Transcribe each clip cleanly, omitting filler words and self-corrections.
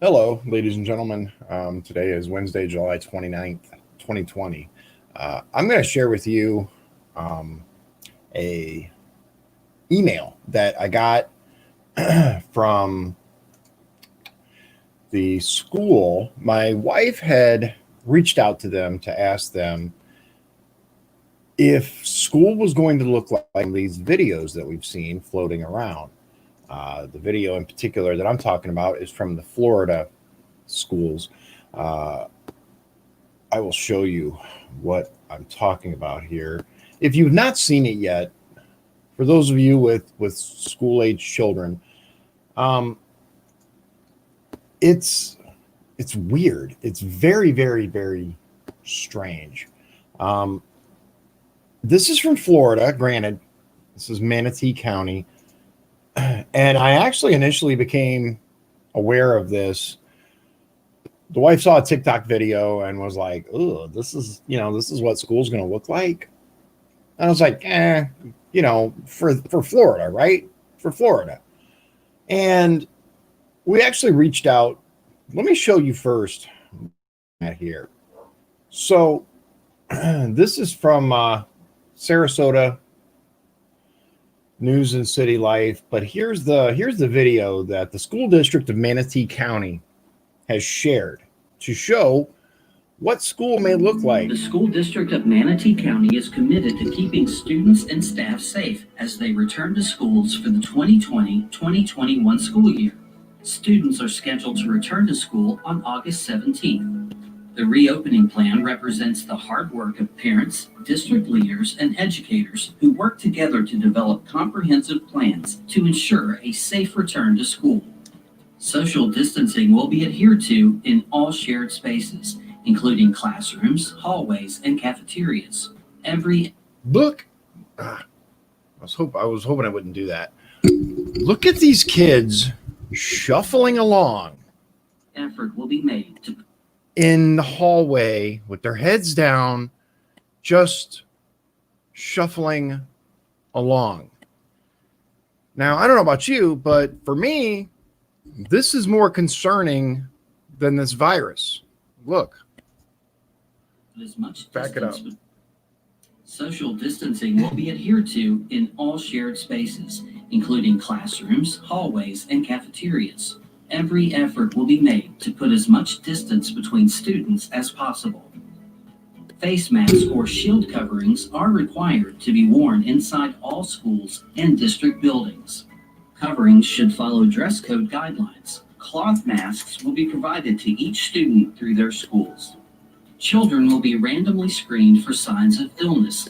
Hello, ladies and gentlemen. Today is Wednesday, July 29th, 2020. I'm going to share with you um, a email that I got from the school. My wife had reached out to them to ask them if school was going to look like these videos that we've seen floating around. The video in particular that I'm talking about is from the Florida schools. Uh, I will show you what I'm talking about here. If you've not seen it yet, for those of you with school age children, um, it's weird. It's very, very, very strange. Um, this is from Florida. Granted, this is Manatee County, and I actually initially became aware of this. The wife saw a TikTok video and was like, "Oh, this is what school's going to look like." And I was like, for Florida, right? For Florida. And we actually reached out. Let me show you first here. So this is from Sarasota News and City Life, but here's the video that the school district of Manatee County has shared to show what school may look like. The school district of Manatee County is committed to keeping students and staff safe as they return to schools for the 2020-2021 school year. Students are scheduled to return to school on August 17th. The reopening plan represents the hard work of parents, district leaders, and educators who work together to develop comprehensive plans to ensure a safe return to school. Social distancing will be adhered to in all shared spaces, including classrooms, hallways, and cafeterias. Look, I was hoping I wouldn't do that. Look at these kids shuffling along. Effort will be made to in the hallway with their heads down, just shuffling along. Now, I don't know about you, but for me, this is more concerning than this virus. Look. As much back it up. Social distancing will be adhered to in all shared spaces, including classrooms, hallways, and cafeterias. Every effort will be made to put as much distance between students as possible. Face masks or shield coverings are required to be worn inside all schools and district buildings. Coverings should follow dress code guidelines. Cloth masks will be provided to each student through their schools. Children will be randomly screened for signs of illness.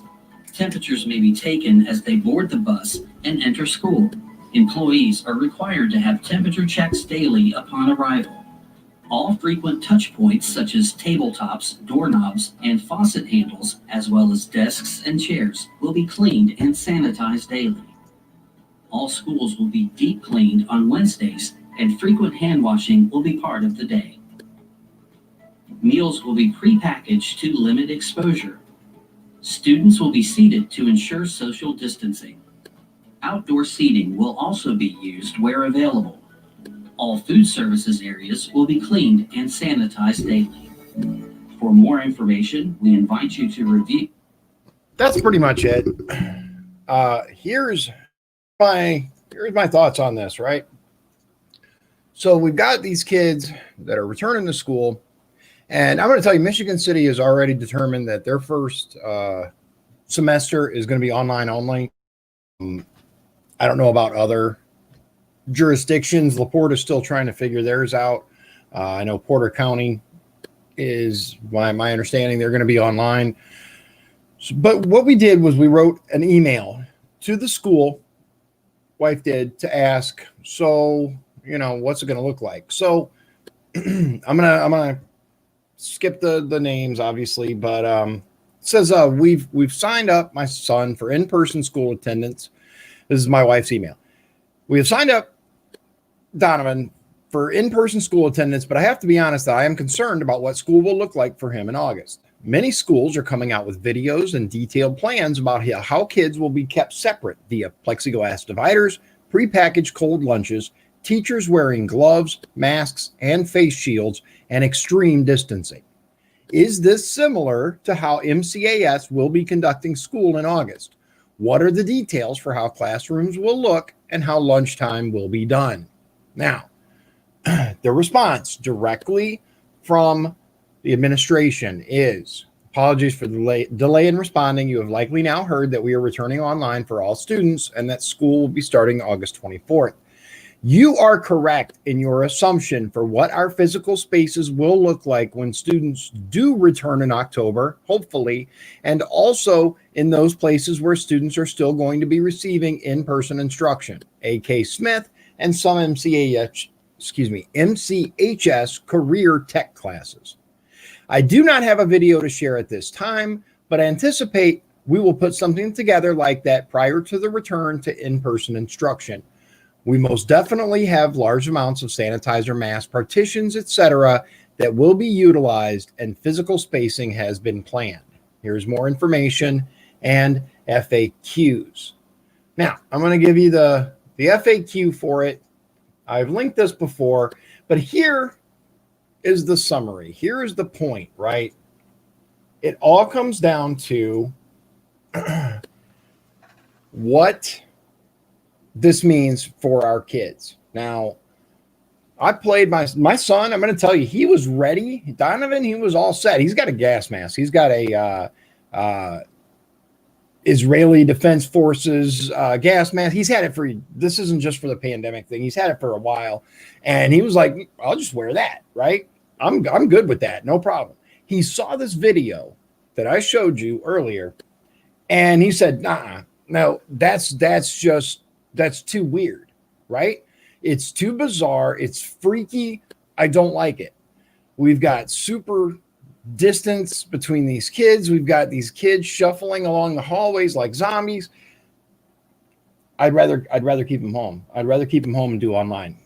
Temperatures may be taken as they board the bus and enter school. Employees are required to have temperature checks daily upon arrival. All frequent touch points such as tabletops, doorknobs, and faucet handles, as well as desks and chairs, will be cleaned and sanitized daily. All schools will be deep cleaned on Wednesdays, and frequent hand washing will be part of the day. Meals will be prepackaged to limit exposure. Students will be seated to ensure social distancing. Outdoor seating will also be used where available. All food services areas will be cleaned and sanitized daily. For more information, we invite you to review. That's pretty much it. Here's my thoughts on this, right? So we've got these kids that are returning to school, and I'm going to tell you, Michigan City has already determined that their first semester is going to be online only. I don't know about other jurisdictions. LaPorte is still trying to figure theirs out. I know Porter County is, my understanding, they're going to be online. But what we did was we wrote an email to the school, wife did, to ask, so, what's it going to look like? So I'm gonna skip the names, obviously, but it says we've signed up my son for in-person school attendance. This is my wife's email. We have signed up Donovan for in-person school attendance, but I have to be honest, I am concerned about what school will look like for him in August. Many schools are coming out with videos and detailed plans about how kids will be kept separate via plexiglass dividers, prepackaged cold lunches, teachers wearing gloves, masks, and face shields, and extreme distancing. Is this similar to how MCAS will be conducting school in August? What are the details for how classrooms will look and how lunchtime will be done? Now, the response directly from the administration is, apologies for the delay in responding. You have likely now heard that we are returning online for all students and that school will be starting August 24th. You are correct in your assumption for what our physical spaces will look like when students do return in October, hopefully, and also in those places where students are still going to be receiving in-person instruction, A.K. Smith and some MCHS career tech classes. I do not have a video to share at this time, but I anticipate we will put something together like that prior to the return to in-person instruction. We most definitely have large amounts of sanitizer, mask partitions, etc., that will be utilized, and physical spacing has been planned. Here's more information and FAQs. Now, I'm going to give you the FAQ for it. I've linked this before, but here is the summary. Here is the point, right? It all comes down to what this means for our kids. Now, I played my son. I'm going to tell you, he was ready. Donovan, he was all set. He's got a gas mask. He's got a Israeli Defense Forces gas mask. He's had it for, this isn't just for the pandemic thing. He's had it for a while. And he was like, I'll just wear that, right? I'm good with that. No problem. He saw this video that I showed you earlier. And he said, nah, no, that's too weird, right? It's too bizarre. It's freaky. I don't like it. We've got super distance between these kids. We've got these kids shuffling along the hallways like zombies. I'd rather keep them home. I'd rather keep them home and do online.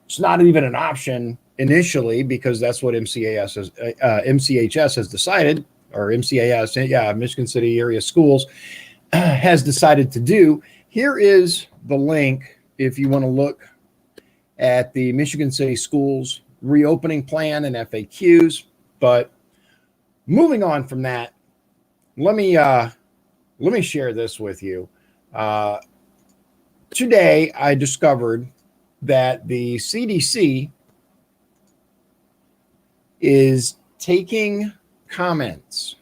It's not even an option initially because that's what MCHS has decided, or MCAS, Michigan City Area Schools has decided to do. Here is the link if you want to look at the Michigan City Schools reopening plan and FAQs. But moving on from that, let me share this with you. Today, I discovered that the CDC is taking comments.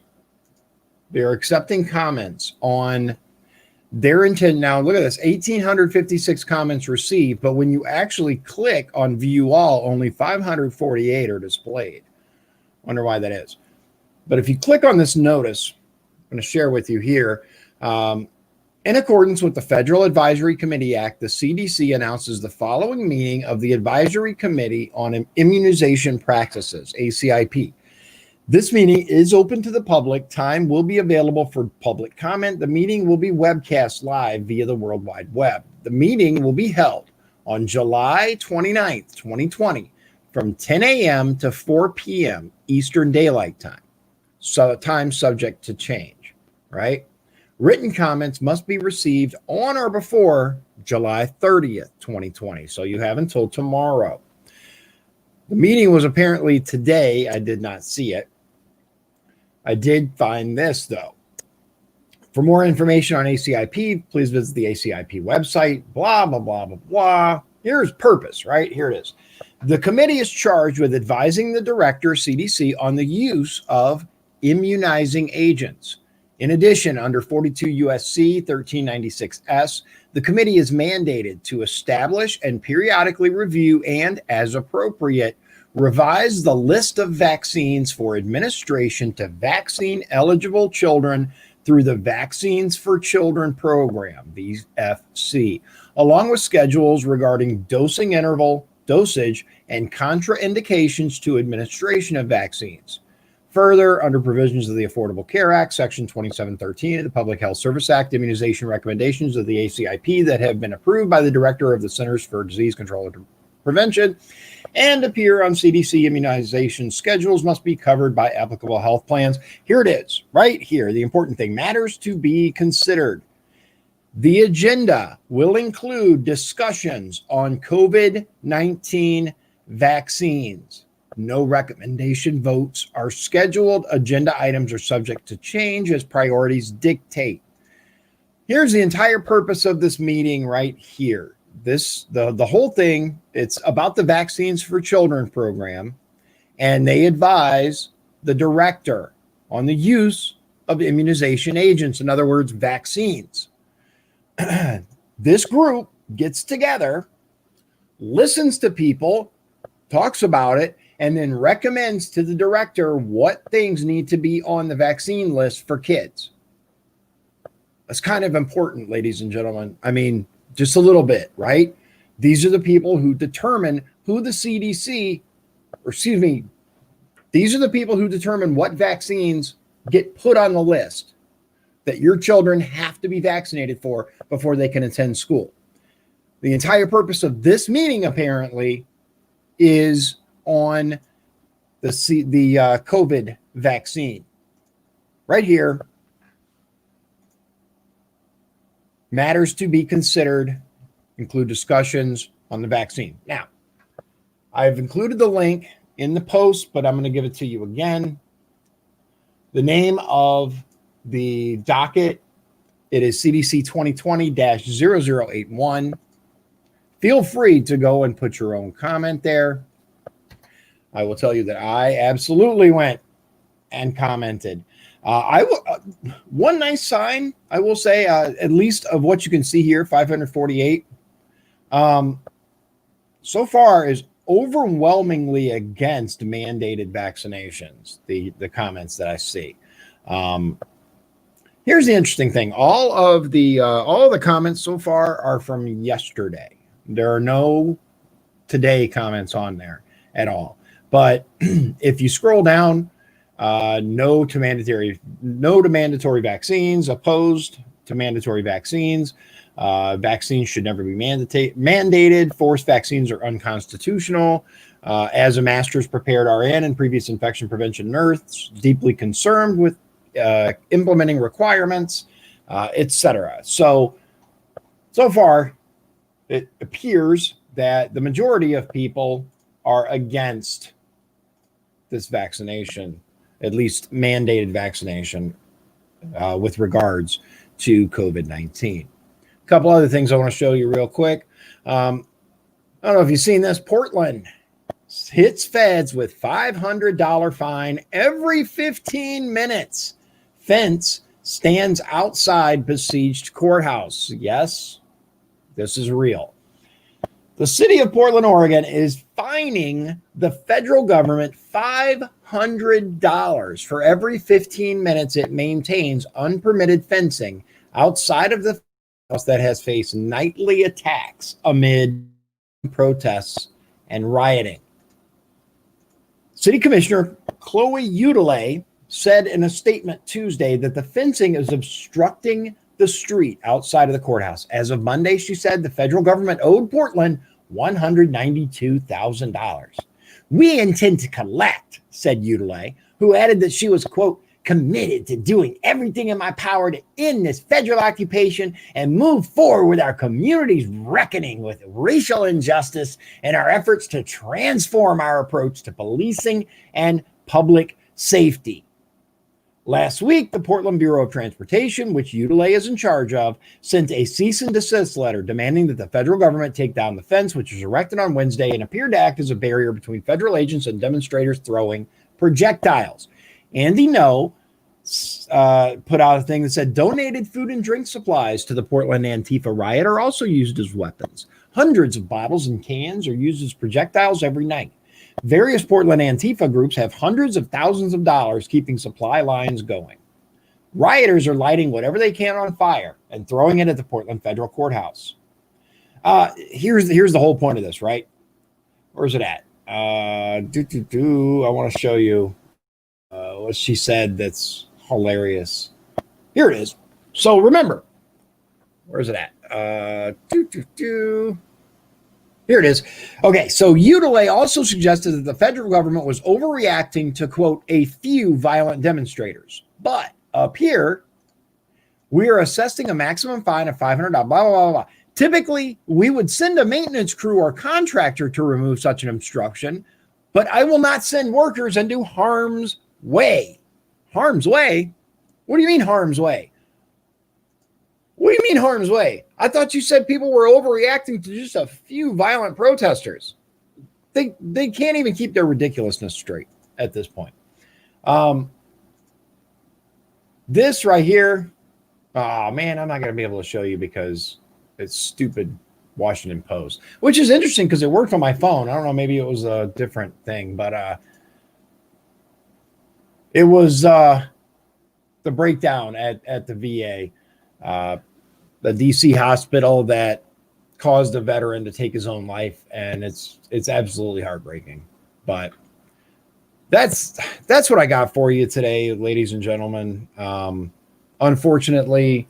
They're accepting comments on their intent. Now, look at this, 1,856 comments received, but when you actually click on view all, only 548 are displayed. Wonder why that is. But if you click on this notice, I'm going to share with you here, in accordance with the Federal Advisory Committee Act, the CDC announces the following meeting of the Advisory Committee on Immunization Practices, ACIP. This meeting is open to the public. Time will be available for public comment. The meeting will be webcast live via the World Wide Web. The meeting will be held on July 29th, 2020, from 10 a.m. to 4 p.m. Eastern Daylight Time. So time subject to change, right? Written comments must be received on or before July 30th, 2020. So you have until tomorrow. The meeting was apparently today. I did not see it. I did find this, though. For more information on ACIP, please visit the ACIP website, blah, blah, blah, blah, blah. Here's purpose, right? Here it is. The committee is charged with advising the director, CDC, on the use of immunizing agents. In addition, under 42 U.S.C. 1396S, the committee is mandated to establish and periodically review and, as appropriate, revise the list of vaccines for administration to vaccine-eligible children through the Vaccines for Children program, VFC, along with schedules regarding dosing interval, dosage, and contraindications to administration of vaccines. Further, under provisions of the Affordable Care Act, Section 2713 of the Public Health Service Act, immunization recommendations of the ACIP that have been approved by the Director of the Centers for Disease Control and Prevention and appear on CDC immunization schedules must be covered by applicable health plans. Here it is, right here. The important thing, matters to be considered. The agenda will include discussions on COVID-19 vaccines. No recommendation votes are scheduled. Agenda items are subject to change as priorities dictate. Here's the entire purpose of this meeting right here. The whole thing, it's about the Vaccines for Children program, and they advise the director on the use of immunization agents, in other words, vaccines. This group gets together, listens to people, talks about it, and then recommends to the director what things need to be on the vaccine list for kids. That's kind of important, ladies and gentlemen. I mean, just a little bit, right? These are the people who determine who the CDC, or excuse me, these are the people who determine what vaccines get put on the list that your children have to be vaccinated for before they can attend school. The entire purpose of this meeting, apparently, is on the COVID vaccine. Right here, matters to be considered include discussions on the vaccine. Now, I've included the link in the post, but I'm going to give it to you again. The name of the docket, it is CDC 2020-0081. Feel free to go and put your own comment there. I will tell you that I absolutely went and commented. One nice sign, I will say, at least of what you can see here, 548, so far is overwhelmingly against mandated vaccinations, the comments that I see. Here's the interesting thing. All of the comments so far are from yesterday. There are no today comments on there at all. But if you scroll down, no to mandatory vaccines, opposed to mandatory vaccines. Vaccines should never be mandated. Forced vaccines are unconstitutional. As a master's prepared RN and previous infection prevention nurse, deeply concerned with implementing requirements, etc. So far, it appears that the majority of people are against this vaccination, at least mandated vaccination, with regards to COVID-19. A couple other things I want to show you real quick. I don't know if you've seen this. Portland hits feds with $500 fine every 15 minutes. Fence stands outside besieged courthouse. Yes, this is real. The city of Portland, Oregon is fining the federal government $500 for every 15 minutes it maintains unpermitted fencing outside of the house that has faced nightly attacks amid protests and rioting. City Commissioner Chloe Udele said in a statement Tuesday that the fencing is obstructing the street outside of the courthouse. As of Monday, she said the federal government owed Portland $192,000. We intend to collect, said Udele, who added that she was, quote, committed to doing everything in my power to end this federal occupation and move forward with our community's reckoning with racial injustice and our efforts to transform our approach to policing and public safety. Last week, the Portland Bureau of Transportation, which Udele is in charge of, sent a cease and desist letter demanding that the federal government take down the fence, which was erected on Wednesday and appeared to act as a barrier between federal agents and demonstrators throwing projectiles. Andy No put out a thing that said donated food and drink supplies to the Portland Antifa riot are also used as weapons. Hundreds of bottles and cans are used as projectiles every night. Various Portland Antifa groups have hundreds of thousands of dollars keeping supply lines going. Rioters are lighting whatever they can on fire and throwing it at the Portland Federal Courthouse. Here's the whole point of this, right? Where's it at? I want to show you what she said that's hilarious. Here it is. So remember, where's it at? Here it is. Okay, so Udele also suggested that the federal government was overreacting to, quote, a few violent demonstrators. But up here, We are assessing a maximum fine of $500, blah, blah, blah, blah. Typically, we would send a maintenance crew or contractor to remove such an obstruction, but I will not send workers into harm's way. Harm's way? What do you mean harm's way? What do you mean harm's way? I thought you said people were overreacting to just a few violent protesters. They can't even keep their ridiculousness straight at this point. This right here, oh man, I'm not going to be able to show you because it's stupid Washington Post, which is interesting because it worked on my phone. I don't know, maybe it was a different thing, but it was the breakdown at the VA, the DC hospital that caused a veteran to take his own life, and it's absolutely heartbreaking. But that's what I got for you today, ladies and gentlemen. Unfortunately,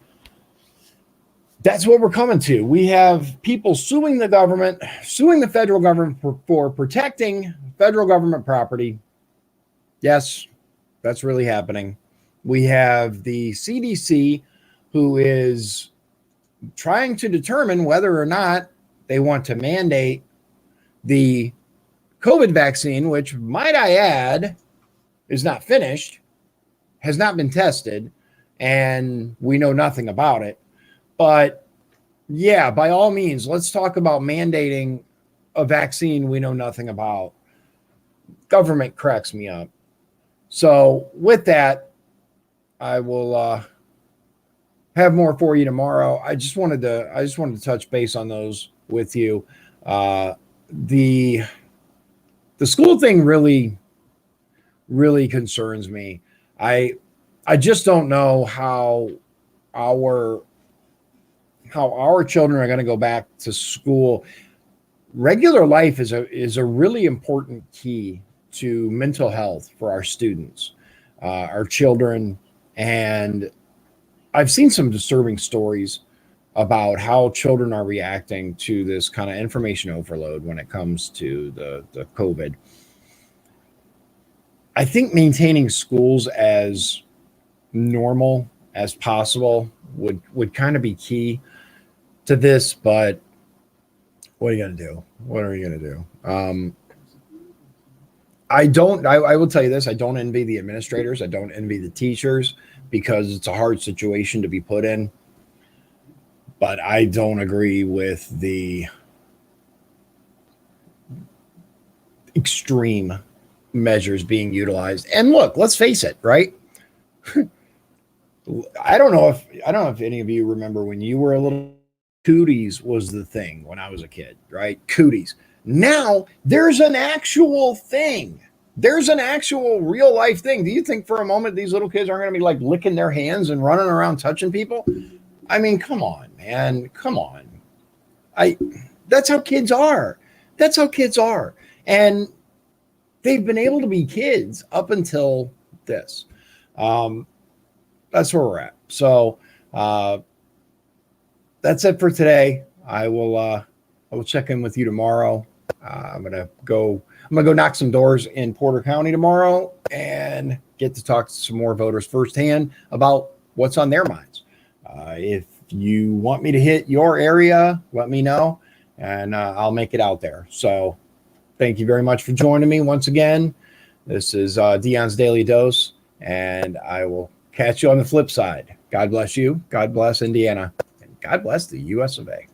that's what we're coming to. We have people suing the government, suing the federal government for protecting federal government property. Yes, that's really happening. We have the CDC, who is trying to determine whether or not they want to mandate the COVID vaccine, which, might I add, is not finished, has not been tested, and we know nothing about it. But yeah, by all means, let's talk about mandating a vaccine we know nothing about. Government cracks me up. So with that, I will have more for you tomorrow. I just wanted to touch base on those with you. The school thing really concerns me. I just don't know how our children are going to go back to school. Regular life is a really important key to mental health for our students, our children. And I've seen some disturbing stories about how children are reacting to this kind of information overload when it comes to the COVID. I think maintaining schools as normal as possible would kind of be key to this, but what are you going to do? What are you going to do? I will tell you this. I don't envy the administrators. I don't envy the teachers because it's a hard situation to be put in. But I don't agree with the extreme measures being utilized. And look, let's face it, right? I don't know if any of you remember when you were a little, cooties was the thing when I was a kid, right? Cooties. Now there's an actual thing. There's an actual real life thing. Do you think for a moment these little kids aren't going to be like licking their hands and running around touching people? I mean, come on, man. Come on. That's how kids are. That's how kids are. And they've been able to be kids up until this. That's where we're at. So that's it for today. I will check in with you tomorrow. I'm gonna go knock some doors in Porter County tomorrow and get to talk to some more voters firsthand about what's on their minds. If you want me to hit your area, let me know, and I'll make it out there. So thank you very much for joining me once again. This is Dion's Daily Dose, and I will catch you on the flip side. God bless you. God bless Indiana. And God bless the US of A.